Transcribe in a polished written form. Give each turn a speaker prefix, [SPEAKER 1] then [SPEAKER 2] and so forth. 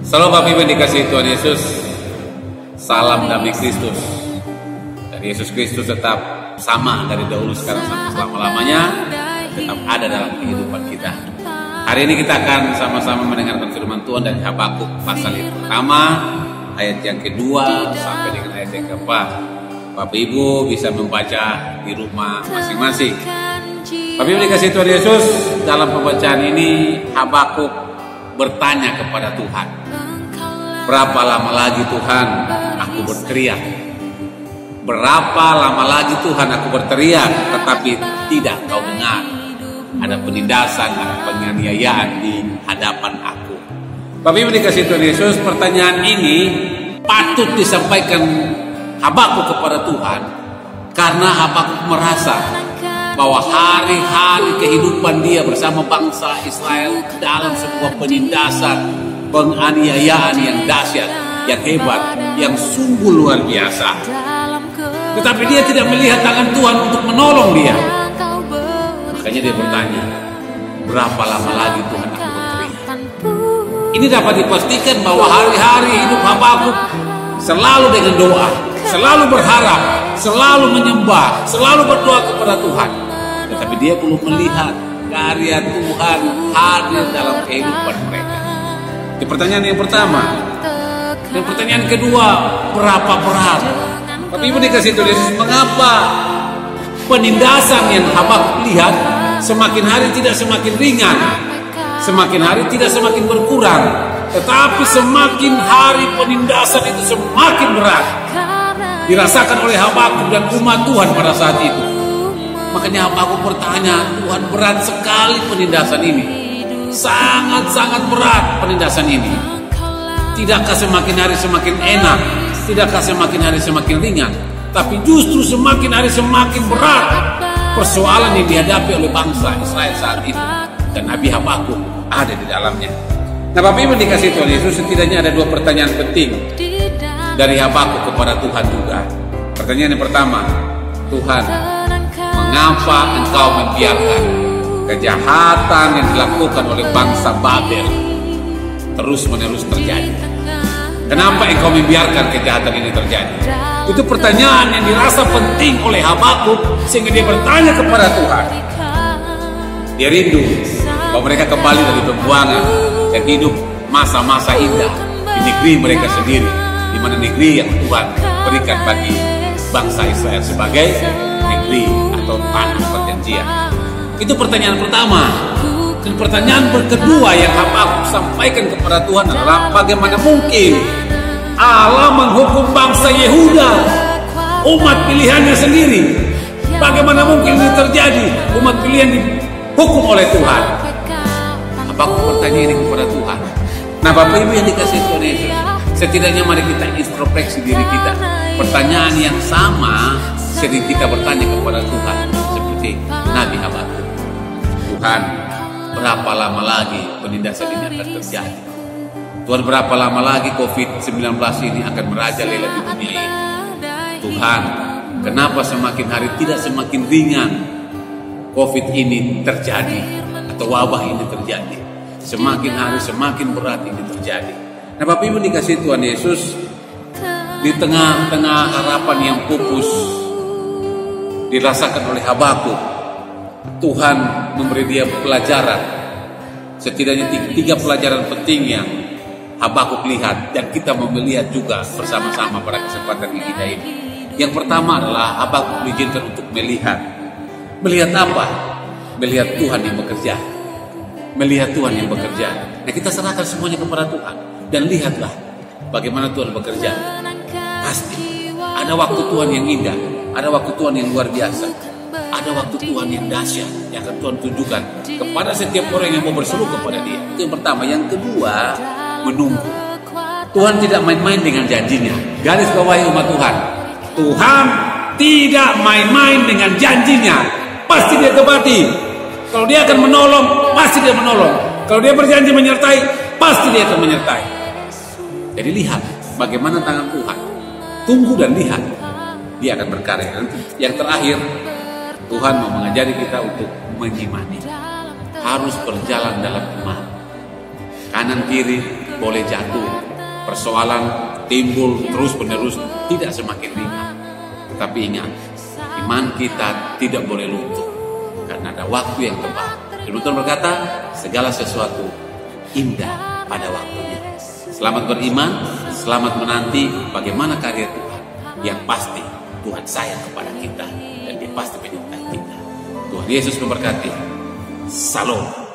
[SPEAKER 1] Salam Bapak Ibu yang dikasihi Tuhan Yesus. Salam damai Kristus. Dan Yesus Kristus tetap sama dari dahulu, sekarang sampai selama-lamanya, tetap ada dalam kehidupan kita. Hari ini kita akan sama-sama mendengarkan firman Tuhan dari Habakuk pasal yang pertama, ayat yang kedua sampai dengan ayat yang keempat. Bapak Ibu bisa membaca di rumah masing-masing. Bapak Ibu dikasihi Tuhan Yesus, dalam pembacaan ini Habakuk bertanya kepada Tuhan, berapa lama lagi Tuhan aku berteriak? Berapa lama lagi Tuhan aku berteriak, tetapi tidak kau dengar? Ada penindasan, ada penganiayaan di hadapan aku. Bapak Ibu dikasihi Tuhan Yesus, pertanyaan ini patut disampaikan Habakuk kepada Tuhan, karena Habakuk merasa bahwa hari-hari kehidupan dia bersama bangsa Israel dalam sebuah penindasan, penganiayaan yang dahsyat, yang hebat, yang sungguh luar biasa. Tetapi dia tidak melihat tangan Tuhan untuk menolong dia. Makanya dia bertanya, berapa lama lagi Tuhan aku berteriak? Ini dapat dipastikan bahwa hari-hari hidup Habakuk selalu dengan doa, selalu berharap, selalu menyembah, selalu berdoa kepada Tuhan. Tetapi dia belum melihat karya Tuhan hadir dalam kehidupan mereka. Itu pertanyaan yang pertama. Dan pertanyaan kedua, berapa berat? Tapi Ibu dikasih Tuhan Yesus, mengapa penindasan yang Habakuk lihat semakin hari tidak semakin ringan, semakin hari tidak semakin berkurang, tetapi semakin hari penindasan itu semakin berat dirasakan oleh Habakuk dan umat Tuhan pada saat itu. Makanya Habakuk bertanya, Tuhan, berat sekali penindasan ini, sangat-sangat berat penindasan ini. Tidakkah semakin hari semakin enak? Tidakkah semakin hari semakin ringan? Tapi justru semakin hari semakin berat persoalan yang dihadapi oleh bangsa Israel saat itu. Dan Nabi Habakuk ada di dalamnya. Nah Bapak Ibu dikasih Tuhan Yesus, setidaknya ada dua pertanyaan penting dari Habakuk kepada Tuhan juga. Pertanyaan yang pertama, Tuhan, mengapa Engkau membiarkan kejahatan yang dilakukan oleh bangsa Babel terus-menerus terjadi? Kenapa Engkau membiarkan kejahatan ini terjadi? Itu pertanyaan yang dirasa penting oleh Habakuk, sehingga dia bertanya kepada Tuhan. Dia rindu bahwa mereka kembali dari pembuangan dan hidup masa-masa indah di negeri mereka sendiri, di mana negeri yang Tuhan berikan bagi bangsa Israel sebagai negeri atau tanah perjanjian. Itu pertanyaan pertama. Dan pertanyaan kedua yang Habakuk sampaikan kepada Tuhan adalah, bagaimana mungkin Allah menghukum bangsa Yehuda, umat pilihannya sendiri? Bagaimana mungkin ini terjadi? Umat pilihan dihukum oleh Tuhan. Habakuk bertanya ini kepada Tuhan. Nah Bapak Ibu yang dikasih Tuhan Yesus, setidaknya mari kita introspeksi diri kita. Pertanyaan yang sama sering kita bertanya kepada Tuhan, seperti Nabi Habakuk. Tuhan, berapa lama lagi penindasan ini akan terjadi? Tuhan, berapa lama lagi COVID-19 ini akan merajalela di dunia ini? Tuhan, kenapa semakin hari tidak semakin ringan COVID ini terjadi, atau wabah ini terjadi? Semakin hari semakin berat ini terjadi. Nah Bapak Ibu dikasih Tuhan Yesus, di tengah-tengah harapan yang pupus dirasakan oleh Habakuk, Tuhan memberi dia pelajaran. Setidaknya tiga pelajaran penting yang Habakuk lihat, dan kita mau melihat juga bersama-sama pada kesempatan kita ini. Yang pertama adalah Habakuk diizinkan untuk melihat. Melihat apa? Melihat Tuhan yang bekerja. Melihat Tuhan yang bekerja. Nah kita serahkan semuanya kepada Tuhan, dan lihatlah bagaimana Tuhan bekerja. Pasti ada waktu Tuhan yang indah, ada waktu Tuhan yang luar biasa, ada waktu Tuhan yang dahsyat yang akan Tuhan tunjukkan kepada setiap orang yang mau berseru kepada Dia. Itu yang pertama. Yang kedua, menunggu. Tuhan tidak main-main dengan janjinya. Garis bawahi umat Tuhan, Tuhan tidak main-main dengan janjinya. Pasti Dia tepati. Kalau Dia akan menolong, pasti Dia menolong. Kalau Dia berjanji menyertai, pasti Dia akan menyertai. Jadi lihat bagaimana tangan Tuhan. Tunggu dan lihat, Dia akan berkarya. Yang terakhir, Tuhan mau mengajari kita untuk mengimani. Harus berjalan dalam iman. Kanan kiri boleh jatuh, persoalan timbul terus-menerus, tidak semakin ringan. Tetapi ingat, iman kita tidak boleh luntur, karena ada waktu yang tepat. Firman Tuhan berkata, segala sesuatu indah pada waktunya. Selamat beriman, selamat menanti bagaimana karya Tuhan. Yang pasti Tuhan sayang kepada kita dan Dia pasti menyertai kita. Tuhan Yesus memberkati. Salam.